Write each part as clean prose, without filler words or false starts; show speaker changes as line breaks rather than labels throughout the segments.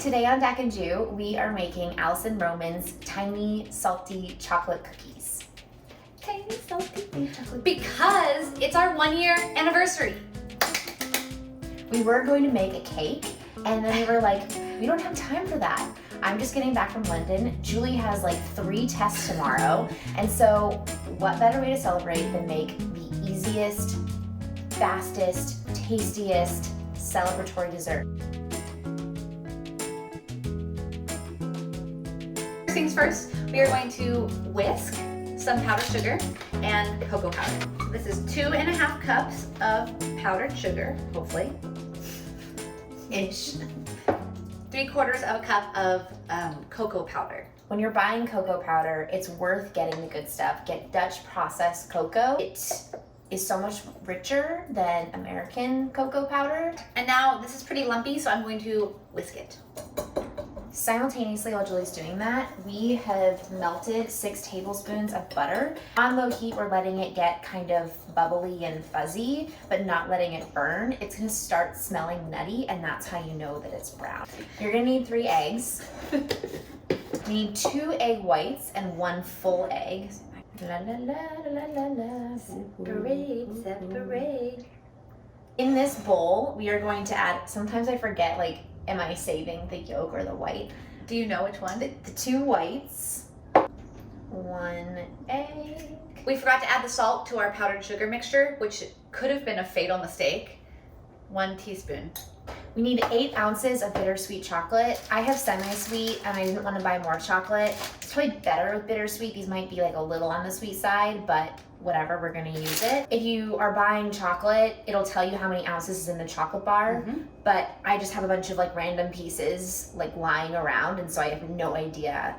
Today on Dak and Jew, we are making Alison Roman's tiny salty chocolate cookies. Tiny salty chocolate
Because it's our 1-year anniversary.
We were going to make a cake, and then we were like, we don't have time for that. I'm just getting back from London. Julie has like 3 tests tomorrow, and so what better way to celebrate than make the easiest, fastest, tastiest celebratory dessert.
First things first, we are going to whisk some powdered sugar and cocoa powder. This is 2.5 cups of powdered sugar, hopefully. Ish. 3/4 of a cup of cocoa powder.
When you're buying cocoa powder, it's worth getting the good stuff. Get Dutch processed cocoa. It is so much richer than American cocoa powder.
And now this is pretty lumpy, so I'm going to whisk it.
Simultaneously, while Julie's doing that, we have melted 6 tablespoons of butter. On low heat, we're letting it get kind of bubbly and fuzzy, but not letting it burn. It's gonna start smelling nutty, and that's how you know that it's brown. You're gonna need 3 eggs. We need 2 egg whites and 1 full egg. La la la la la la.
Separate.
In this bowl, we are going to add, sometimes I forget, like, am I saving the yolk or the white?
Do you know which one?
The 2 whites, 1 egg.
We forgot to add the salt to our powdered sugar mixture, which could have been a fatal mistake. 1 teaspoon.
We need 8 ounces of bittersweet chocolate. I have semi-sweet and I didn't want to buy more chocolate. It's probably better with bittersweet. These might be like a little on the sweet side, but whatever, we're gonna use it. If you are buying chocolate, it'll tell you how many ounces is in the chocolate bar, but I just have a bunch of like random pieces like lying around, and so I have no idea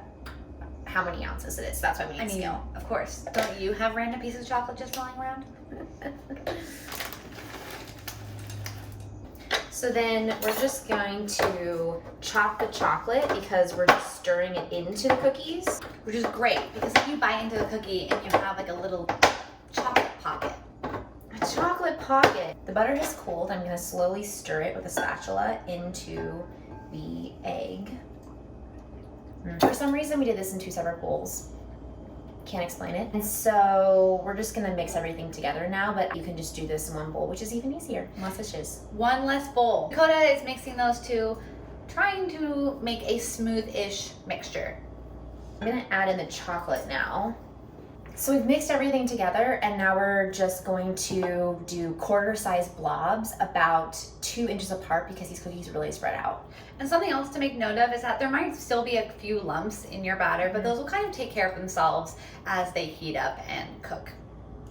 how many ounces it is. That's why we need scale.
Of course. Don't you have random pieces of chocolate just lying around?
So then we're just going to chop the chocolate because we're just stirring it into the cookies.
Which is great, because if you bite into the cookie and you have like a little chocolate pocket.
A chocolate pocket. The butter has cooled. I'm gonna slowly stir it with a spatula into the egg. For some reason we did this in 2 separate bowls. Can't explain it. And so we're just gonna mix everything together now, but you can just do this in 1 bowl, which is even easier, less dishes.
1 less bowl. Dakota is mixing those 2, trying to make a smooth-ish mixture.
I'm gonna add in the chocolate now. So we've mixed everything together, and now we're just going to do quarter-sized blobs about 2 inches apart because these cookies really spread out.
And something else to make note of is that there might still be a few lumps in your batter, but those will kind of take care of themselves as they heat up and cook.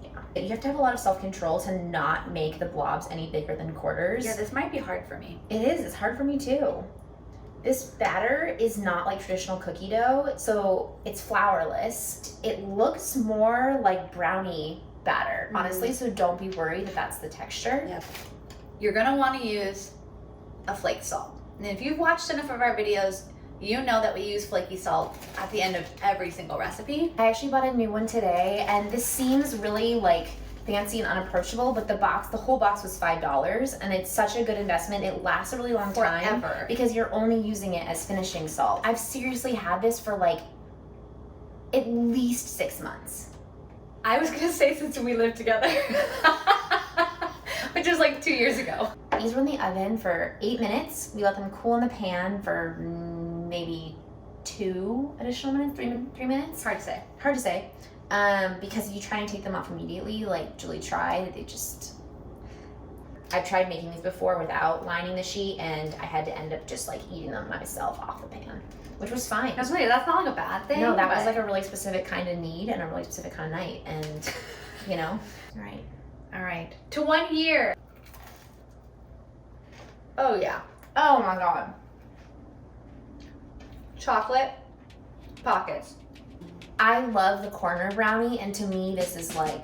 Yeah. You have to have a lot of self-control to not make the blobs any bigger than quarters.
Yeah, this might be hard for me.
It is, it's hard for me too. This batter is not like traditional cookie dough, so it's flourless. It looks more like brownie batter, honestly, so don't be worried that that's the texture.
Yep. You're gonna wanna use a flake salt. And if you've watched enough of our videos, you know that we use flaky salt at the end of every single recipe.
I actually bought a new one today, and this seems really like fancy and unapproachable, but the whole box was $5, and it's such a good investment. It lasts a really long time because you're only using it as finishing salt. I've seriously had this for like at least 6 months.
I was gonna say since we lived together, which was like 2 years ago.
These were in the oven for 8 minutes. We let them cool in the pan for maybe 2 additional minutes, 3 minutes.
Hard to say.
Hard to say. Because you try and take them off immediately, like Julie tried, I've tried making these before without lining the sheet, and I had to end up just like eating them myself off the pan, which was fine.
That's not like a bad thing.
No, that was like a really specific kind of need and a really specific kind of night, and you know.
All right. To 1 year. Oh yeah.
Oh my God.
Chocolate pockets.
I love the corner brownie, and to me this is like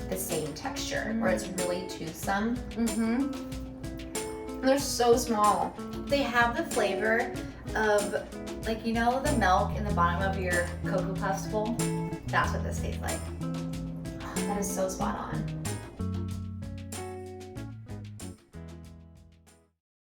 the same texture, where it's really toothsome. And they're so small.
They have the flavor of, like, you know, the milk in the bottom of your Cocoa Puffs bowl? That's what this tastes like.
That is so spot on.